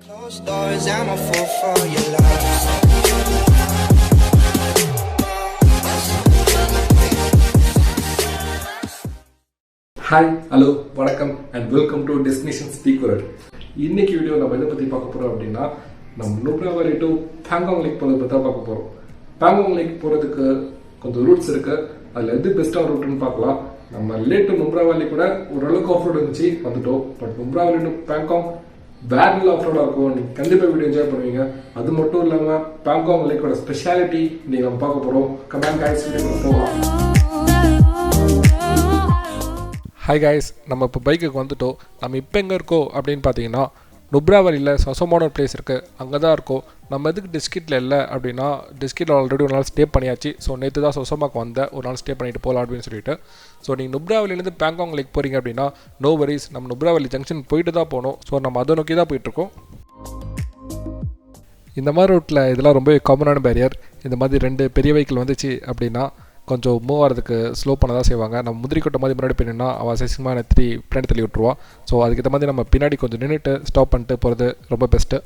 Hi, hello, வணக்கம் and welcome to destination speak world. இன்னைக்கு video நம்ம எதை பற்றி பார்க்க போகிறோம் அப்படின்னா, நம்ம நுப்ரா வேலி டு பாங்கோங் லேக் போகிறத பற்றி தான் பார்க்க போகிறோம். பாங்கோங் லேக் போகிறதுக்கு கொஞ்சம் ரூட்ஸ் இருக்குது. அதில் எது பெஸ்ட்டான ரூட்டுன்னு பார்க்கலாம். நம்ம லேக் டு நுப்ரா வேலி கூட ஓரளவுக்கு ஆஃப்ரோட் இருந்துச்சு, வந்துட்டோம். பட் நுப்ரா வேலி டு பாங்கோங் வேற ஆஃப்ரோடாக இருக்கும். நீங்கள் கண்டிப்பாக வீடியோ என்ஜாய் பண்ணுவீங்க. அது மட்டும் இல்லாமல் பாங்கோங் லேக்கோட ஸ்பெஷாலிட்டி நீங்கள் நம்ம பார்க்க போகிறோம். கமெண்ட் கைஸ் வீடியோ போகலாம். ஹாய் காய்ஸ், நம்ம இப்போ பைக்குக்கு வந்துட்டோம். நம்ம இப்போ எங்கே இருக்கோம் அப்படின்னு பார்த்தீங்கன்னா, நுப்ரா வேலியில் சொசமான ஒரு பிளேஸ் இருக்குது, அங்கே தான் இருக்கோம். நம்ம எதுக்கு டிஸ்ட்ரிக்டில் இல்லை அப்படின்னா, டிஸ்ட்ரிக்டில் ஆல்ரெடி ஒரு நாள் ஸ்டே பண்ணியாச்சு. ஸோ நேற்று தான் சொசமாக்கு வந்தேன், ஒரு நாள் ஸ்டே பண்ணிட்டு போகலாம் அப்படின்னு சொல்லிட்டு. ஸோ நீங்கள் நுப்ரா வேலிலேருந்து பாங்கோங் லேக் போகிறீங்க அப்படின்னா நோ வரிஸ், நம்ம நுப்ரா வேலி ஜங்ஷன் போயிட்டு தான் போகணும். ஸோ நம்ம அதை நோக்கி தான் போயிட்டுருக்கோம். இந்த மாதிரி ரூட்டில் இதெல்லாம் ரொம்ப காமனான பேரியர். இந்த மாதிரி 2 பெரிய வெஹிக்கிள் வந்துச்சு அப்படின்னா கொஞ்சம் மூவ் ஆகிறதுக்கு ஸ்லோ பண்ண தான் செய்வாங்க. நம்ம முந்திரி கொட்டை மாதிரி முன்னாடி போயினா அவள் சேசிங்கமாக பின்னாடி தள்ளி விட்டுருவான். ஸோ அதுக்கேற்ற மாதிரி நம்ம பின்னாடி கொஞ்சம் நின்றுட்டு ஸ்டாப் பண்ணிட்டு போகிறது ரொம்ப பெஸ்ட்டு.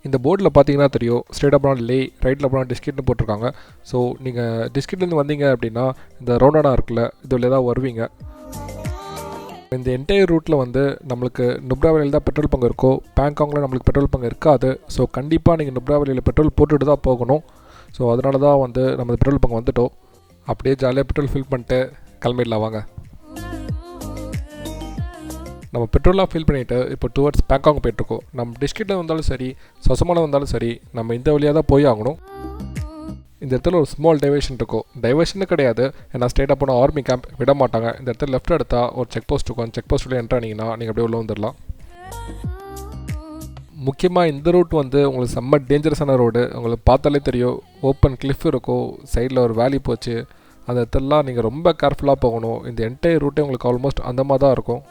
இந்த போர்டில் பார்த்தீங்கன்னா தெரியும், ஸ்ட்ரெயிட்டாக போனால் லே, ரைட்டில் போனால் டிஸ்கிட்னு போட்டிருக்காங்க. ஸோ நீங்கள் டிஸ்கிட்லேருந்து வந்தீங்க அப்படின்னா இந்த ரவுண்டானா இருக்குல்ல, இதில் தான் வருவீங்க. இந்த என்டையர் ரூட்டில் வந்து நம்மளுக்கு நுப்ரா வேலியில் தான் பெட்ரோல் பங்கு இருக்கும். பாங்காங்கில் நம்மளுக்கு பெட்ரோல் பங்கு இருக்காது. ஸோ கண்டிப்பாக நீங்கள் நுப்ரா வேலியில் பெட்ரோல் போட்டுட்டு தான் போகணும். ஸோ அதனால தான் வந்து நம்ம பெட்ரோல் பங்கு வந்துட்டோம். அப்படியே ஜாலியாக பெட்ரோல் ஃபில் பண்ணிட்டு கிளம்பிடலாம் வாங்க. நம்ம பெட்ரோலாக ஃபில் பண்ணிவிட்டு இப்போ டுவர்ட்ஸ் பாங்காங் போயிட்டுருக்கோம். நம்ம டிஸ்ட்ரிக்டில் வந்தாலும் சரி, சொசமான வந்தாலும் சரி, நம்ம இந்த வழியாக தான் போய் ஆகணும். இந்த இடத்துல ஒரு ஸ்மால் டைவர்ஷன் இருக்கும். டைவர்ஷனு கிடையாது, ஏன்னா ஸ்ட்ரெயிட்டாக போனால் ஆர்மி கேம்ப் விட மாட்டாங்க. இந்த இடத்துல லெஃப்ட் எடுத்தால் ஒரு செக் போஸ்ட் இருக்கும். அந்த செக் போஸ்ட்டில் என்ட்ரு ஆனீங்கன்னா நீங்கள் அப்படியே உள்ள வந்துடலாம். முக்கியமாக இந்த ரூட் வந்து உங்களுக்கு செம்ம டேஞ்சரஸான ரோடு. உங்களுக்கு பார்த்தாலே தெரியும், ஓப்பன் கிளிஃப் இருக்கும், சைடில் ஒரு வேலி போச்சு. அந்த இடத்துலலாம் நீங்கள் ரொம்ப கேர்ஃபுல்லாக போகணும். இந்த என்டையர் ரூட்டே உங்களுக்கு ஆல்மோஸ்ட் அந்த மாதிரி தான் இருக்கும்.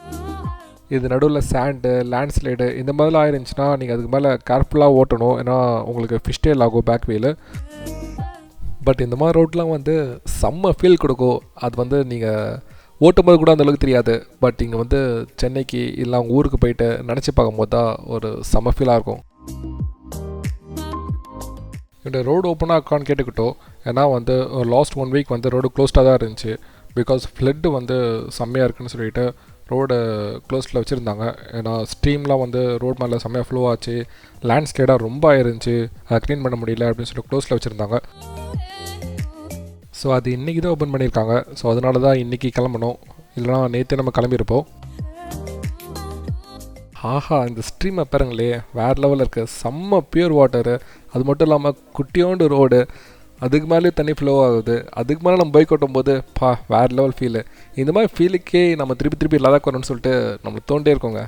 இது நடுவில் சாண்டு, லேண்ட்ஸ்லைடு இந்த மாதிரிலாம் ஆயிருந்துச்சுன்னா நீங்கள் அதுக்கு மேலே கேர்ஃபுல்லாக ஓட்டணும். ஏன்னா உங்களுக்கு ஃபிஷ்டேல் ஆகும் பேக் வீலு. பட் இந்த மாதிரி ரோட்லாம் வந்து செம்ம ஃபீல் கொடுக்கும். அது வந்து நீங்கள் ஓட்டும்போது கூட அந்தளவுக்கு தெரியாது. பட் இங்கே வந்து சென்னைக்கு இல்லை அவங்க ஊருக்கு போயிட்டு நினச்சி பார்க்கும்போது தான் ஒரு செம்ம ஃபீலாக இருக்கும். இந்த ரோடு ஓப்பனாக இருக்கான்னு கேட்டுக்கிட்டோம். ஏன்னா வந்து ஒரு லாஸ்ட் 1 வீக் வந்து ரோடு க்ளோஸ்டாக தான் இருந்துச்சு. பிகாஸ் ஃப்ளட்டு வந்து செம்மையாக இருக்குன்னு சொல்லிட்டு ரோடு க்ளோஸ்டில் வச்சுருந்தாங்க. ஏன்னா ஸ்ட்ரீம்லாம் வந்து ரோடு மேலே செம்மையாக ஃப்ளோ ஆச்சு, லேண்ட்ஸ்லைடாக ரொம்ப ஆயிருந்துச்சு, அதை க்ளீன் பண்ண முடியல அப்படின்னு சொல்லி க்ளோஸில் வச்சுருந்தாங்க. ஸோ அது இன்றைக்கி தான் ஓப்பன் பண்ணியிருக்காங்க. ஸோ அதனால தான் இன்றைக்கி கிளம்பணும், இல்லைனா நேற்றே நம்ம கிளம்பியிருப்போம். ஆஹா, இந்த ஸ்ட்ரீமை பாருங்களே, வேறு லெவலில் இருக்குது. செம்ம பியூர் வாட்டரு. அது மட்டும் இல்லாமல் குட்டியோண்டு ரோடு, அதுக்கு மேலேயும் தண்ணி ஃப்ளோ ஆகுது. அதுக்கு மேலே நம்ம பைக் ஓட்டும் போது வேறு லெவல் ஃபீலு. இந்த மாதிரி ஃபீலுக்கே நம்ம திருப்பி லடாக் வரணும்னு சொல்லிட்டு நம்மளுக்கு தோண்டே இருக்கோங்க.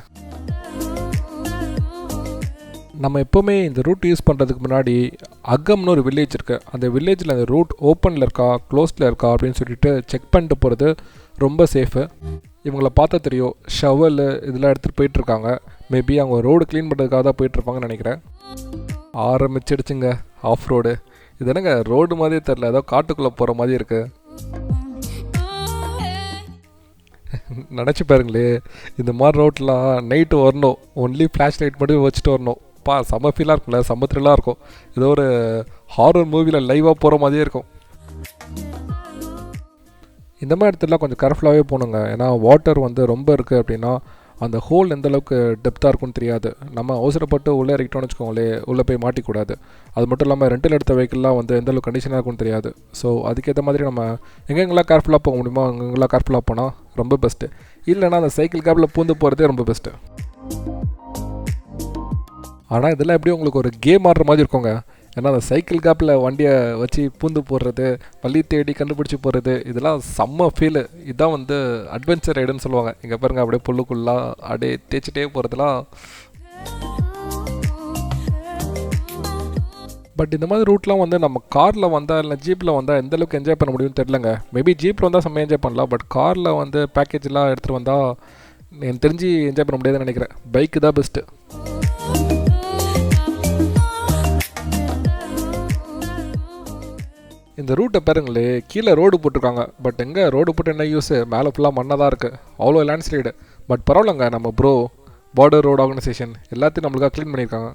நம்ம எப்போவுமே இந்த ரூட் யூஸ் பண்ணுறதுக்கு முன்னாடி அகம்னு ஒரு வில்லேஜ் இருக்குது. அந்த வில்லேஜில் அந்த ரூட் ஓப்பனில் இருக்கா க்ளோஸில் இருக்கா அப்படின்னு சொல்லிட்டு செக் பண்ணிட்டு போகிறது ரொம்ப சேஃபு. இவங்கள பார்த்தா தெரியும், ஷவல் இதெல்லாம் எடுத்துகிட்டு போயிட்டுருக்காங்க. மேபி அவங்க ரோடு க்ளீன் பண்ணுறதுக்காக தான் போயிட்டுருப்பாங்கன்னு நினைக்கிறேன். ஆரம்பிச்சிடுச்சுங்க ஆஃப் ரோடு. இது என்னங்க ரோடு மாதிரியே தெரில, ஏதோ காட்டுக்குள்ளே போகிற மாதிரி இருக்குது. நினச்சி பாருங்களே, இந்த மாதிரி ரோட்லாம் நைட்டு வரணும், ஒன்லி ஃப்ளாஷ் லைட் மட்டும் வச்சுட்டு வரணும். செம்ம ஃபீலாக இருக்கும்ல, செம்ம த்ரில்லாக இருக்கும். ஏதோ ஒரு ஹாரர் மூவியில் லைவாக போகிற மாதிரியே இருக்கும். இந்த மாதிரி இடத்துலலாம் கொஞ்சம் கேர்ஃபுல்லாகவே போகணுங்க. ஏன்னா வாட்டர் வந்து ரொம்ப இருக்குது அப்படின்னா அந்த ஹோல் எந்தளவுக்கு டெப்த்தாக இருக்குன்னு தெரியாது. நம்ம அவசரப்பட்டு உள்ளே இறக்கிட்டோம்னு வச்சுக்கோங்களே, உள்ளே போய் மாட்டிக்கூடாது. அது மட்டும் இல்லாமல் ரெண்டில் எடுத்த வெஹிக்கிள்லாம் வந்து எந்தளவுக்கு கண்டிஷனாக இருக்குன்னு தெரியாது. ஸோ அதுக்கேற்ற மாதிரி நம்ம எங்கெங்கெல்லாம் கேர்ஃபுல்லாக போக முடியுமோ அங்கெங்கெல்லாம் கேர்ஃபுல்லாக போனால் ரொம்ப பெஸ்ட்டு. இல்லைனா அந்த சைக்கிள் கேப்பில் பூந்து போகிறதே ரொம்ப பெஸ்ட்டு. ஆனால் இதெல்லாம் எப்படி உங்களுக்கு ஒரு கேம் ஆடுற மாதிரி இருக்குங்க. ஏன்னா அந்த சைக்கிள் கேப்பில் வண்டியை வச்சு பூந்து போடுறது, வழி தேடி கண்டுபிடிச்சி போகிறது, இதெல்லாம் செம்ம ஃபீலு. இதுதான் வந்து அட்வென்ச்சர் ரைடுன்னு சொல்லுவாங்க. இங்கே பாருங்கள், அப்படியே புல்லுக்குள்ளாக அப்படியே தேய்ச்சிட்டே போகிறதுலாம். பட் இந்த மாதிரி ரூட்லாம் வந்து நம்ம காரில் வந்தால் இல்லை ஜீப்பில் வந்தால் எந்தளவுக்கு என்ஜாய் பண்ண முடியும்னு தெரிலங்க. மேபி ஜீப்பில் வந்தால் செம்ம என்ஜாய் பண்ணலாம். பட் காரில் வந்து பேக்கேஜெலாம் எடுத்துகிட்டு வந்தால் எனக்கு தெரிஞ்சு என்ஜாய் பண்ண முடியாதுன்னு நினைக்கிறேன். பைக்கு தான் பெஸ்ட்டு. இந்த ரூட்டை பாருங்களே, கீழே ரோடு போட்டிருக்காங்க. பட் எங்கே ரோடு போட்டு என்ன யூஸு, மேலே ஃபுல்லாக மண்ணாக தான் இருக்குது, அவ்வளோ லேண்ட்ஸ்லைடு. பட் பரவாயில்லங்க, நம்ம பார்டர் ரோடு ஆர்கனைசேஷன் எல்லாத்தையும் நம்மளுக்காக க்ளீன் பண்ணியிருக்காங்க.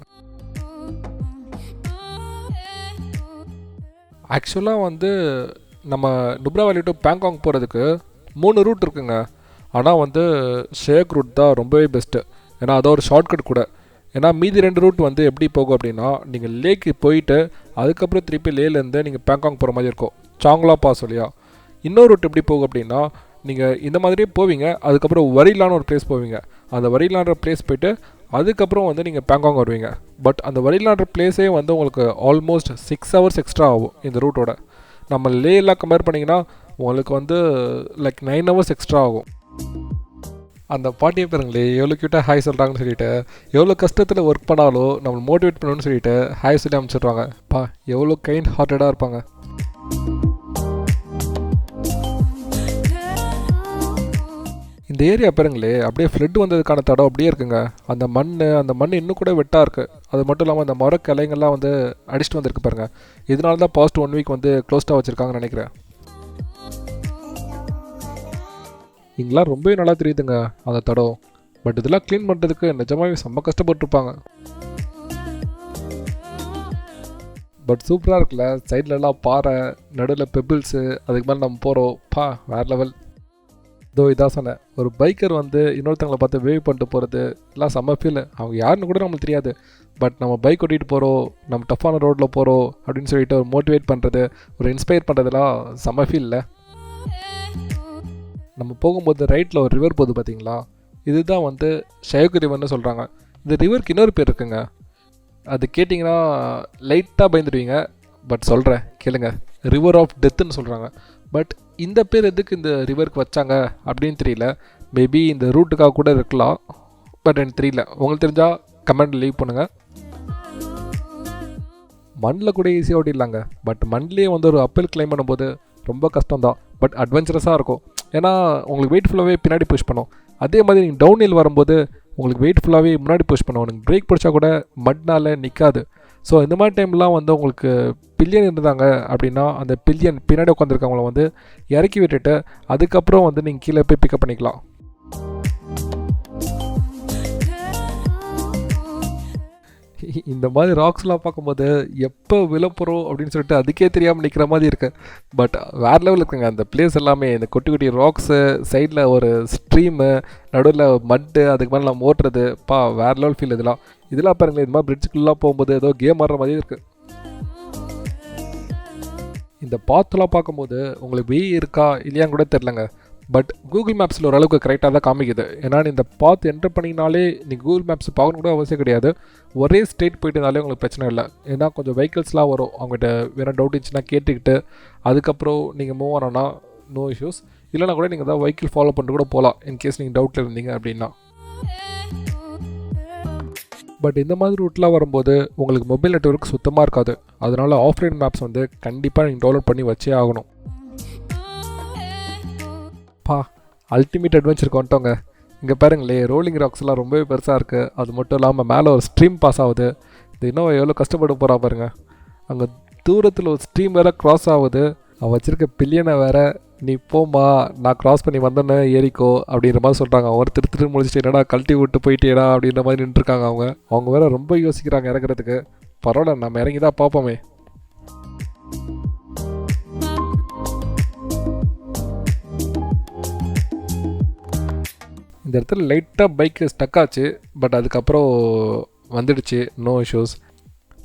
ஆக்சுவலாக வந்து நம்ம நுப்ரா வேலி டு பேங்காங் போகிறதுக்கு 3 ரூட் இருக்குங்க. ஆனால் வந்து ஷேக் ரூட் தான் ரொம்பவே பெஸ்ட்டு. ஏன்னா அது ஒரு ஷார்ட்கட் கூட. ஏன்னா மீதி 2 ரூட் வந்து எப்படி போகும் அப்படின்னா, நீங்கள் லேக்கு போயிட்டு அதுக்கப்புறம் திருப்பி லேலேருந்து நீங்கள் பேங்காங் போகிற மாதிரி இருக்கும், சாங்லா பாஸ் வழியா. இன்னொரு ரூட் எப்படி போகும் அப்படின்னா, நீங்கள் இந்த மாதிரியே போவீங்க, அதுக்கப்புறம் வரிலான ஒரு பிளேஸ் போவீங்க. அந்த வரிலான்ற பிளேஸ் போய்ட்டு அதுக்கப்புறம் வந்து நீங்கள் பேங்காங் வருவீங்க. பட் அந்த வரிலான்ற பிளேஸே வந்து உங்களுக்கு ஆல்மோஸ்ட் 6 hours எக்ஸ்ட்ரா ஆகும் இந்த ரூட்டோட. நம்ம லேலாம் கம்பேர் பண்ணிங்கன்னா உங்களுக்கு வந்து லைக் 9 hours எக்ஸ்ட்ரா ஆகும். அந்த பாட்டியை பாருங்களே எவ்வளோ க்யூட்டாக ஹாய் சொல்கிறாங்கன்னு சொல்லிட்டு, எவ்வளோ கஷ்டத்தில் ஒர்க் பண்ணாலும் நம்மளை மோட்டிவேட் பண்ணணும்னு சொல்லிட்டு ஹாய் சொல்லி அனுப்பிச்சிடுவாங்க. எவ்வளோ கைண்ட் ஹார்ட்டடாக இருப்பாங்க. இந்த ஏரியா பாருங்களே அப்படியே ஃப்ளட் வந்ததுக்கான தடம் அப்படியே இருக்குங்க. அந்த மண் இன்னும் கூட வெட்டாக இருக்குது. அது மட்டும் இல்லாமல் அந்த மர கிளைங்கள்லாம் வந்து அடிச்சுட்டு வந்திருக்கு பாருங்கள். இதனால தான் பாஸ்ட் 1 week வந்து க்ளோஸ்டாக வச்சுருக்காங்கன்னு நினைக்கிறேன். இங்கெல்லாம் ரொம்பவே நல்லா தெரியுதுங்க அந்த தடம். பட் இதெல்லாம் க்ளீன் பண்ணுறதுக்கு நிஜமாகவே செம்ம கஷ்டப்பட்டுருப்பாங்க. பட் சூப்பராக இருக்குல்ல, சைட்லலாம் பாறை, நடுவில் பெபிள்ஸு, அதுக்கு மேலே நம்ம போகிறோம். வேறு லெவல். இதான் சொன்னேன், ஒரு பைக்கர் வந்து இன்னொருத்தவங்களை பார்த்து வேவ் பண்ணிட்டு போகிறது எல்லாம் செம்ம ஃபீல். அவங்க யாருன்னு கூட நம்மளுக்கு தெரியாது. பட் நம்ம பைக் ஓட்டிகிட்டு போகிறோம், நம்ம டஃப்பான ரோட்டில் போகிறோம் அப்படின்னு சொல்லிட்டு ஒரு மோட்டிவேட் பண்ணுறது, ஒரு இன்ஸ்பயர் பண்ணுறதுலாம் செம்ம ஃபீல் இல்லை. நம்ம போகும்போது ரைட்டில் ஒரு ரிவர் போகுது பார்த்தீங்களா, இதுதான் வந்து ஷயோக்கு ரிவர்னு சொல்கிறாங்க. இந்த ரிவருக்கு இன்னொரு பேர் இருக்குங்க. அது கேட்டிங்கன்னா லைட்டாக பயந்துடுவீங்க. பட் சொல்கிறேன் கேளுங்க, ரிவர் ஆஃப் டெத்துன்னு சொல்கிறாங்க. பட் இந்த பேர் எதுக்கு இந்த ரிவருக்கு வச்சாங்க அப்படின்னு தெரியல. மேபி இந்த ரூட்டுக்காக கூட இருக்கலாம். பட் எனக்கு தெரியல. உங்களுக்கு தெரிஞ்சால் கமெண்ட் லீவ் பண்ணுங்கள். மண்ணில் கூட ஈஸியாக ஓட்டிடலாங்க. பட் மண்ணிலே வந்து ஒரு அப்பல் கிளைம் பண்ணும்போது ரொம்ப கஷ்டம்தான். பட் அட்வென்ச்சரஸாக இருக்கும். ஏன்னா உங்களுக்கு வெயிட் ஃபுல்லாகவே பின்னாடி புஷ் பண்ணும். அதே மாதிரி நீங்கள் டவுன் ஹில் வரும்போது உங்களுக்கு வெயிட் ஃபுல்லாகவே முன்னாடி புஷ் பண்ணுவோம். நீங்கள் பிரேக் பிடிச்சா கூட மட்னால் நிற்காது. ஸோ இந்த மாதிரி டைம்லாம் வந்து உங்களுக்கு பில்லியன் இருந்தாங்க அப்படின்னா, அந்த பில்லியன் பின்னாடி உட்காந்துருக்கவங்கள வந்து இறக்கி விட்டுட்டு அதுக்கப்புறம் வந்து நீங்கள் கீழே போய் பிக்கப் பண்ணிக்கலாம். இந்த மாதிரி ராக்ஸ்லாம் பார்க்கும்போது எப்போ விழப்போகிறோம் அப்படின்னு சொல்லிட்டு அதுக்கே தெரியாமல் நிற்கிற மாதிரி இருக்குது. பட் வேறு லெவலில் இருக்குங்க அந்த பிளேஸ் எல்லாமே. இந்த குட்டி குட்டி ராக்ஸு, சைடில் ஒரு ஸ்ட்ரீமு, நடுவில் மட்டு, அதுக்கு மேலே நம்ம ஓட்டுறது, வேறு லெவல் ஃபீல். இதெல்லாம் பாருங்களேன், இது மாதிரி பிரிட்ஜுக்குள்ளே போகும்போது ஏதோ கேம் ஆடுற மாதிரி இருக்குது. இந்த பாத்துலாம் பார்க்கும்போது உங்களுக்கு வெய் இருக்கா இல்லையான்னு கூட தெரிலங்க. பட் கூகுள் மேப்ஸில் ஓரளவுக்கு கரெக்டாக தான் காமிக்குது. ஏன்னா இந்த பாத் என்டர் பண்ணிங்கனாலே நீங்கள் கூகுள் மேப்ஸ் பார்க்கணும் கூட அவசியம் கிடையாது. ஒரே ஸ்ட்ரெயிட் போயிட்டுனாலே உங்களுக்கு பிரச்சனை இல்லை. ஏன்னா கொஞ்சம் வெஹிக்கிள்ஸ்லாம் வரும், அவங்ககிட்ட வேறு டவுட் இருந்துச்சுன்னா கேட்டுக்கிட்டு அதுக்கப்புறம் நீங்கள் மூவ் ஆனோன்னா நோ இஷ்யூஸ். இல்லைனா கூட நீங்கள் தான் வெஹிக்கிள் ஃபாலோ பண்ணிட்டு கூட போகலாம் இன்கேஸ் நீங்கள் டவுட்டில் இருந்தீங்க அப்படின்னா. பட் இந்த மாதிரி ரூட்லாம் வரும்போது உங்களுக்கு மொபைல் நெட்வொர்க் சுத்தமாக இருக்காது. அதனால் ஆஃப்லைன் மேப்ஸ் வந்து கண்டிப்பாக நீங்கள் டவுன்லோட் பண்ணி வச்சே ஆகணும். அல்டிமேட் அட்வென்ச்சருக்கு வந்துட்டோங்க. இங்கே பாருங்களே, ரோலிங் ராக்ஸ்லாம் ரொம்பவே பெருசாக இருக்குது. அது மட்டும் இல்லாமல் மேலே ஒரு ஸ்ட்ரீம் பாஸ் ஆகுது. இது இன்னும் எவ்வளோ கஷ்டப்பட்டு போகிறா பாருங்க. அங்கே தூரத்தில் ஒரு ஸ்ட்ரீம் வேறு க்ராஸ் ஆகுது. அவன் வச்சுருக்க பில்லியனை வேறு, நீ போமா நான் க்ராஸ் பண்ணி வந்தோன்னே ஏறிக்கோ அப்படின்ற மாதிரி சொல்கிறாங்க. அவர் திருத்திட்டு முடிச்சுட்டு என்னடா கழட்டி விட்டு போயிட்டேடா அப்படின்ற மாதிரி நின்றுருக்காங்க. அவங்க வேறு ரொம்ப யோசிக்கிறாங்க இறக்குறதுக்கு. பரவாயில்ல, நம்ம இறங்கி தான் பார்ப்போமே. இந்த இடத்துல லைட்டாக பைக்கு ஸ்டக் ஆச்சு. பட் அதுக்கப்புறம் வந்துடுச்சு, நோ இஷ்யூஸ்.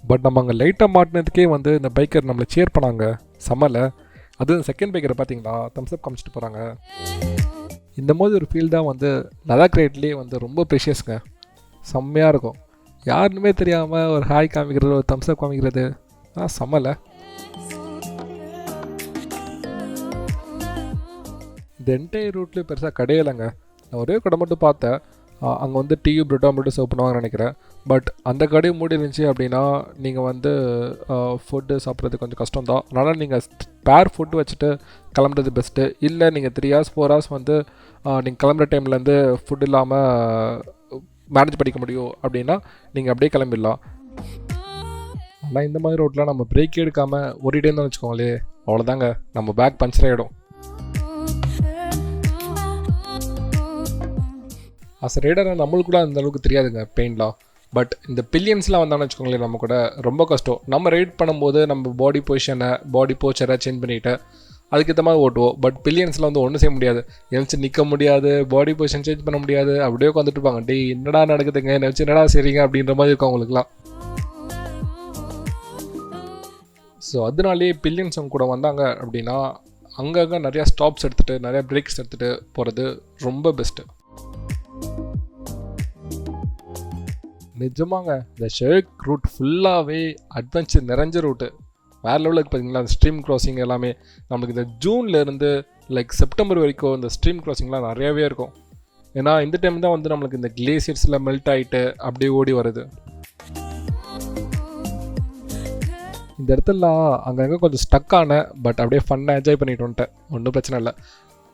பட் நம்ம அங்கே லைட்டாக மாட்டினதுக்கே வந்து இந்த பைக்கர் நம்மளை சேர் பண்ணாங்க செம்மல. அதுவும் செகண்ட் பைக்கரை பார்த்தீங்களா, தம்ஸ்அப் காமிச்சிட்டு போகிறாங்க. இந்த மாதிரி ஒரு ஃபீல் தான் வந்து லடாக் ரைட்லேயே வந்து ரொம்ப ப்ரெஷியஸ்ங்க. செம்மையாக இருக்கும். யாருன்னுமே தெரியாமல் ஒரு ஹாய் காமிக்கிறது, ஒரு தம்ஸ்அப் காமிக்கிறது செம்மல. இந்த என்டையர் ரூட்லேயும் பெருசாக கிடையலைங்க. நான் ஒரே கடை மட்டும் பார்த்தேன். அங்கே வந்து டீ பிரெட்டா மட்டும் சர்வ் பண்ணுவாங்கன்னு நினைக்கிறேன். பட் அந்த கடை மூடி இருந்துச்சு அப்படின்னா நீங்கள் வந்து ஃபுட்டு சாப்பிட்றது கொஞ்சம் கஷ்டம் தான். அதனால் நீங்கள் ஸ்பேர் ஃபுட்டு வச்சுட்டு கிளம்புறது பெஸ்ட்டு. இல்லை நீங்கள் 3 hours 4 hours வந்து நீங்கள் கிளம்புற டைம்லேருந்து ஃபுட் இல்லாமல் மேனேஜ் பண்ணிக்க முடியும் அப்படின்னா நீங்கள் அப்படியே கிளம்பிடலாம். ஆனால் இந்த மாதிரி ரோட்டில் நம்ம பிரேக் எடுக்காமல் ஓடிட்டே இருந்தோம்னு வச்சுக்கோங்களே, அவ்வளோதாங்க, நம்ம பேக் பஞ்சர் ஆகிடும். அஸ் ரைடராக நம்மளுக்கு கூட அந்த அளவுக்கு தெரியாதுங்க பெயின்லாம். பட் இந்த பில்லியன்ஸ்லாம் வந்தான்னு வச்சுக்கோங்களேன், நம்ம கூட ரொம்ப கஷ்டம். நம்ம ரைட் பண்ணும்போது நம்ம பாடி பொசிஷனை பாடி போச்சரை சேஞ்ச் பண்ணிவிட்டு அதுக்கேற்ற மாதிரி ஓட்டுவோம். பட் பில்லியன்ஸில் வந்து ஒன்றும் செய்ய முடியாது, எழுச்சி நிற்க முடியாது, பாடி பொசிஷன் சேஞ்ச் பண்ண முடியாது, அப்படியே உட்காந்துட்டு இருப்பாங்க. டே என்னடா நடக்குதுங்க, என்ன வச்சு என்னடா செய்றீங்க அப்படின்ற மாதிரி இருக்கும் அவங்களுக்குலாம். ஸோ அதனாலே பில்லியன்ஸ் அவங்க கூட வந்தாங்க அப்படின்னா அங்கங்கே நிறையா ஸ்டாப்ஸ் எடுத்துகிட்டு நிறையா பிரேக்ஸ் எடுத்துகிட்டு போகிறது ரொம்ப பெஸ்ட்டு. நிஜமாங்க இந்த ஷேக் ரூட் ஃபுல்லாகவே அட்வென்ச்சர் நிறைஞ்ச ரூட்டு, வேறு லெவலுக்கு பார்த்தீங்களா. அந்த ஸ்ட்ரீம் கிராசிங் எல்லாமே நம்மளுக்கு இந்த ஜூன்லேருந்து லைக் செப்டம்பர் வரைக்கும் இந்த ஸ்ட்ரீம் கிராசிங்லாம் நிறையாவே இருக்கும். ஏன்னா இந்த டைம் தான் வந்து நம்மளுக்கு இந்த கிளேசியர்ஸில் மெல்ட் ஆகிட்டு அப்படியே ஓடி வருது. இந்த இடத்துலலாம் அங்கங்கே கொஞ்சம் ஸ்டக்கான பட் அப்படியே ஃபன்னாக என்ஜாய் பண்ணிட்டு வந்துட்டேன், ஒன்றும் பிரச்சனை இல்லை.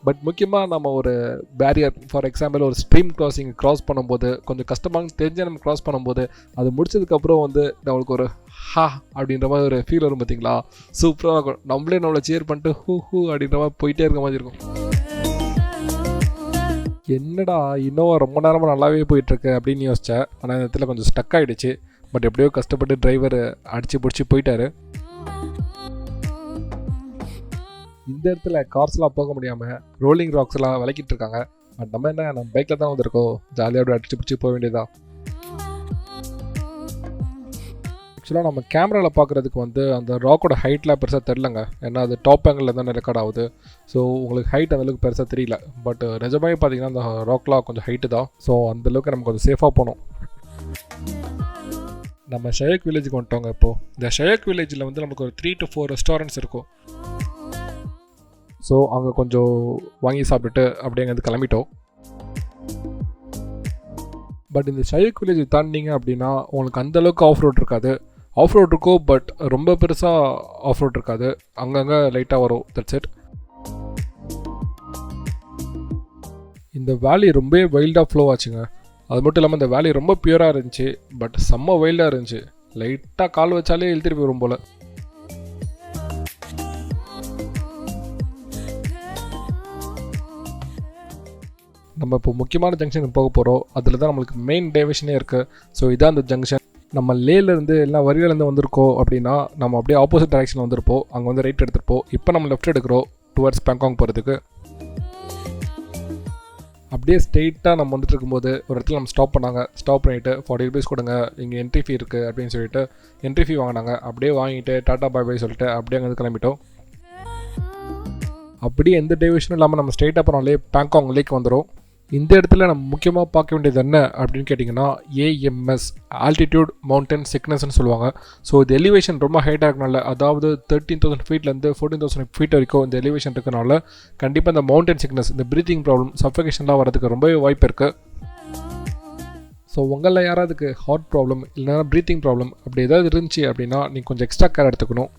பட் முக்கியமாக நம்ம ஒரு பேரியர் ஃபார் எக்ஸாம்பிள் ஒரு ஸ்ட்ரீம் கிராசிங் க்ராஸ் பண்ணும்போது கொஞ்சம் கஷ்டமாக தெரிஞ்சு நம்ம க்ராஸ் பண்ணும்போது அது முடிச்சதுக்கப்புறம் வந்து நம்மளுக்கு ஒரு ஹா அப்படின்ற மாதிரி ஒரு ஃபீல் வரும் பார்த்தீங்களா, சூப்பராக இருக்கும். நம்மளை சேர் பண்ணிட்டு ஹூ ஹூ அப்படின்ற மாதிரி போயிட்டே இருக்க மாதிரி இருக்கும். என்னடா இன்னோவா ரொம்ப நேரமாக நல்லாவே போயிட்டுருக்கு அப்படின்னு யோசித்தேன். ஆனால் இந்த இடத்துல கொஞ்சம் ஸ்டக் ஆகிடுச்சு. பட் எப்படியோ கஷ்டப்பட்டு டிரைவர் அடித்து பிடிச்சி போயிட்டாரு. இந்த இடத்துல கார்ஸ்லாம் போக முடியாமல் ரோலிங் ராக்ஸ்லாம் விளக்கிட்டு இருக்காங்க. பட் நம்ம பைக்கில் தான் வந்திருக்கோம், ஜாலியாக அப்படி அடிச்சு பிடிச்சி போக வேண்டியதான். ஆக்சுவலாக நம்ம கேமராவில் பார்க்குறதுக்கு வந்து அந்த ராக்கோட ஹைட்லாம் பெருசாக தெரிலங்க, ஏன்னா அது டாப் ஆங்கிளில் தானே ரெக்கார்ட் ஆகுது. ஸோ உங்களுக்கு ஹைட் அந்தளவுக்கு பெருசாக தெரியல. பட் நிஜமாவே பார்த்தீங்கன்னா அந்த ராக்லாம் கொஞ்சம் ஹைட்டு தான். ஸோ அந்தளவுக்கு நம்ம கொஞ்சம் சேஃபாக போகணும். நம்ம ஷயக் வில்லேஜுக்கு வந்துட்டோங்க. இப்போது இந்த ஷயக் வில்லேஜில் வந்து நமக்கு ஒரு 3 to 4 ரெஸ்டாரண்ட்ஸ் இருக்கும். ஸோ அங்கே கொஞ்சம் வாங்கி சாப்பிட்டுட்டு அப்படியே அங்கேருந்து கிளம்பிட்டோம். பட் இந்த ஷயக் வில்லேஜ் தாண்டிங்க அப்படின்னா உங்களுக்கு அந்தளவுக்கு ஆஃப் ரோட் இருக்காது. ஆஃப் ரோட் இருக்கும் பட் ரொம்ப பெருசாக ஆஃப் ரோட் இருக்காது, அங்கங்கே லைட்டாக வரும், தட்ஸ் இட். இந்த வேலி ரொம்ப வைல்டாக ஃப்ளோ ஆச்சுங்க. அது மட்டும் இல்லாமல் இந்த வேலி ரொம்ப பியூராக இருந்துச்சு, பட் செம்ம வைல்டாக இருந்துச்சு. லைட்டாக கால் வச்சாலே இழுத்துட்டு போயிடும் போல். நம்ம இப்போ முக்கியமான ஜங்ஷனுக்கு போக போகிறோம். அதில் தான் நம்மளுக்கு மெயின் டைவர்ஷனே இருக்குது. ஸோ இதான் அந்த ஜங்ஷன். நம்ம லேலேருந்து எல்லாம் வரியிலேருந்து வந்திருக்கோம் அப்படின்னா நம்ம அப்படியே ஆப்போசிட் டைரக்ஷனில் வந்திருப்போம். அங்கே வந்து ரைட் எடுத்துருப்போம். இப்போ நம்ம லெஃப்ட் எடுக்கிறோம் டுவர்ட்ஸ் பேங்காங் போகிறதுக்கு. அப்படியே ஸ்ட்ரெயிட்டாக நம்ம வந்துட்டு இருக்கும்போது ஒரு இடத்துல நம்ம ஸ்டாப் பண்ணாங்க. ஸ்டாப் பண்ணிவிட்டு 40 rupees கொடுங்க, இங்கே என்ட்ரி ஃபீ இருக்குது அப்படின்னு சொல்லிட்டு என்ட்ரி ஃபீ வாங்கினாங்க. அப்படியே வாங்கிட்டு டாட்டா பாய் பாய் சொல்லிட்டு அப்படியே அங்கே கிளம்பிட்டோம். அப்படியே எந்த டைவர்ஷனும் இல்லாமல் நம்ம ஸ்ட்ரெயிட்டாக போனாலே பேங்காங் லேக் வந்துடும். இந்த இடத்துல நம்ம முக்கியமாக பார்க்க வேண்டியது என்ன அப்படின்னு கேட்டிங்கன்னா AMS ஆல்டிடியூட் மவுண்டன் சிக்னஸ்ன்னு சொல்லுவாங்க. ஸோ இது எலிவேஷன் ரொம்ப ஹைட்டாக இருக்கனால, அதாவது 13,000 ஃபீட்லேருந்து 14,000 ஃபீட் வரைக்கும் இந்த எலிவேஷன் இருக்கனால கண்டிப்பாக இந்த மவுண்டன் சிக்னஸ், இந்த ப்ரீத்திங் ப்ராப்ளம், சஃபகேஷன்லாம் வரதுக்கு ரொம்பவே வாய்ப்பு இருக்குது. ஸோ உங்களில் யாராவதுக்கு ஹார்ட் ப்ராப்ளம் இல்லைனா ப்ரீத்திங் ப்ராப்ளம் அப்படி ஏதாவது இருந்துச்சு அப்படின்னா நீங்கள் கொஞ்சம் எக்ஸ்ட்ரா கேர் எடுத்துக்கணும்.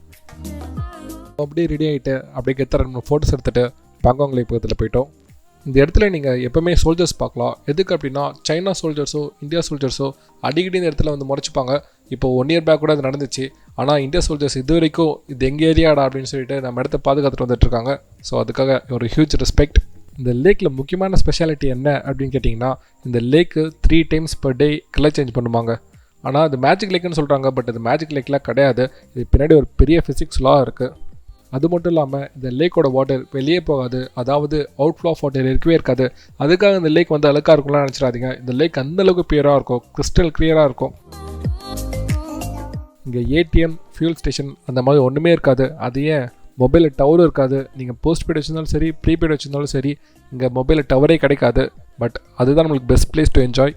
அப்படியே ரெடி ஆகிட்டு அப்படியே கெத்த 2 ஃபோட்டோஸ் எடுத்துகிட்டு பேங்காங் லேக் பக்கத்தில் போயிட்டோம். இந்த இடத்துல நீங்கள் எப்போவுமே சோல்ஜர்ஸ் பார்க்கலாம். எதுக்கு அப்படின்னா சைனா சோல்ஜர்ஸோ இந்தியா சோல்ஜர்ஸோ அடிக்கடி இந்த இடத்துல வந்து முறைச்சிப்பாங்க. இப்போ 1 year பேக் கூட அது நடந்துச்சு. ஆனால் இந்தியா சோல்ஜர்ஸ் இது வரைக்கும் இது எங்கள் ஏரியாடா அப்படின்னு சொல்லிட்டு நம்ம இடத்த பாதுகாத்துட்டு வந்துட்டுருக்காங்க. ஸோ அதுக்காக ஒரு ஹியூஜ் ரெஸ்பெக்ட். இந்த லேக்கில் முக்கியமான ஸ்பெஷாலிட்டி என்ன அப்படின்னு கேட்டிங்கன்னா இந்த லேக்கு 3 times per day colour change பண்ணுவாங்க. ஆனால் அது மேஜிக் லேக்குன்னு சொல்கிறாங்க. பட் அது மேஜிக் லேக்லாம் கிடையாது. இது பின்னாடி ஒரு பெரிய ஃபிசிக்ஸ் லா இருக்குது. அது மட்டும் இல்லாமல் இந்த லேக்கோட வாட்டர் வெளியே போகாது, அதாவது அவுட்ஃப்ளோ ஆஃப் வாட்டர் இருக்கவே இருக்காது. அதுக்காக இந்த லேக் வந்து அழுக்காக இருக்கும்லாம் நினச்சிடாதீங்க. இந்த லேக் அந்தளவுக்கு பியூராக இருக்கும், கிறிஸ்டல் கிளியராக இருக்கும். இங்கே ATM, ஃபியூல் ஸ்டேஷன் அந்த மாதிரி ஒன்றுமே இருக்காது. அது ஏன் மொபைலில் டவரும் இருக்காது. நீங்கள் போஸ்ட் பெய்டு வச்சுருந்தாலும் சரி, ப்ரீபெய்டு வச்சுருந்தாலும் சரி, இங்கே மொபைலில் டவரே கிடைக்காது. பட் அதுதான் நம்மளுக்கு பெஸ்ட் பிளேஸ் டு என்ஜாய்.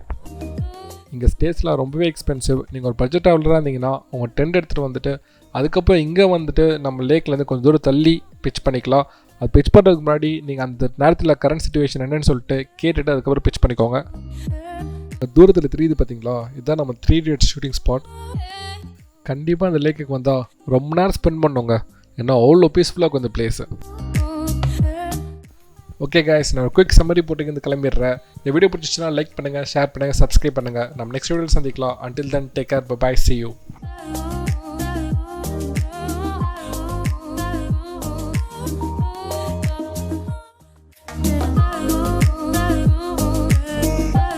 இங்கே ஸ்டேஸ்லாம் ரொம்பவே எக்ஸ்பென்சிவ். நீங்கள் ஒரு பட்ஜெட் ட்ராவலராக இருந்தீங்கன்னா உங்கள் டென்ட் எடுத்துகிட்டு வந்துட்டு அதுக்கப்புறம் இங்கே வந்துட்டு நம்ம லேக்லேருந்து கொஞ்சம் தூரம் தள்ளி பிச் பண்ணிக்கலாம். அது பிச் பண்ணுறதுக்கு முன்னாடி நீங்கள் அந்த நேரத்தில் கரண்ட் சிச்சுவேஷன் என்னன்னு சொல்லிட்டு கேட்டுட்டு அதுக்கப்புறம் பிச் பண்ணிக்கோங்க. தூரத்தில் தெரியுது பார்த்தீங்களா, இதுதான் நம்ம 3 idiots ஷூட்டிங் ஸ்பாட். கண்டிப்பாக அந்த லேக்குக்கு வந்தால் ரொம்ப நேரம் ஸ்பெண்ட் பண்ணுவோங்க, ஏன்னா அவ்வளோ பீஸ்ஃபுல்லாக இருக்கும் இந்த பிளேஸு. ஓகே கைஸ், நான் ஒரு குயிக் சம்மரி போட்டு இருந்து கிளம்பிடுறேன். இந்த வீடியோ பிடிச்சிச்சுன்னா லைக் பண்ணுங்கள், ஷேர் பண்ணுங்கள், சப்ஸ்கிரைப் பண்ணுங்கள். நம்ம நெக்ஸ்ட் வீடியோவில் சந்திக்கலாம். Until then, take care, bye bye, see you.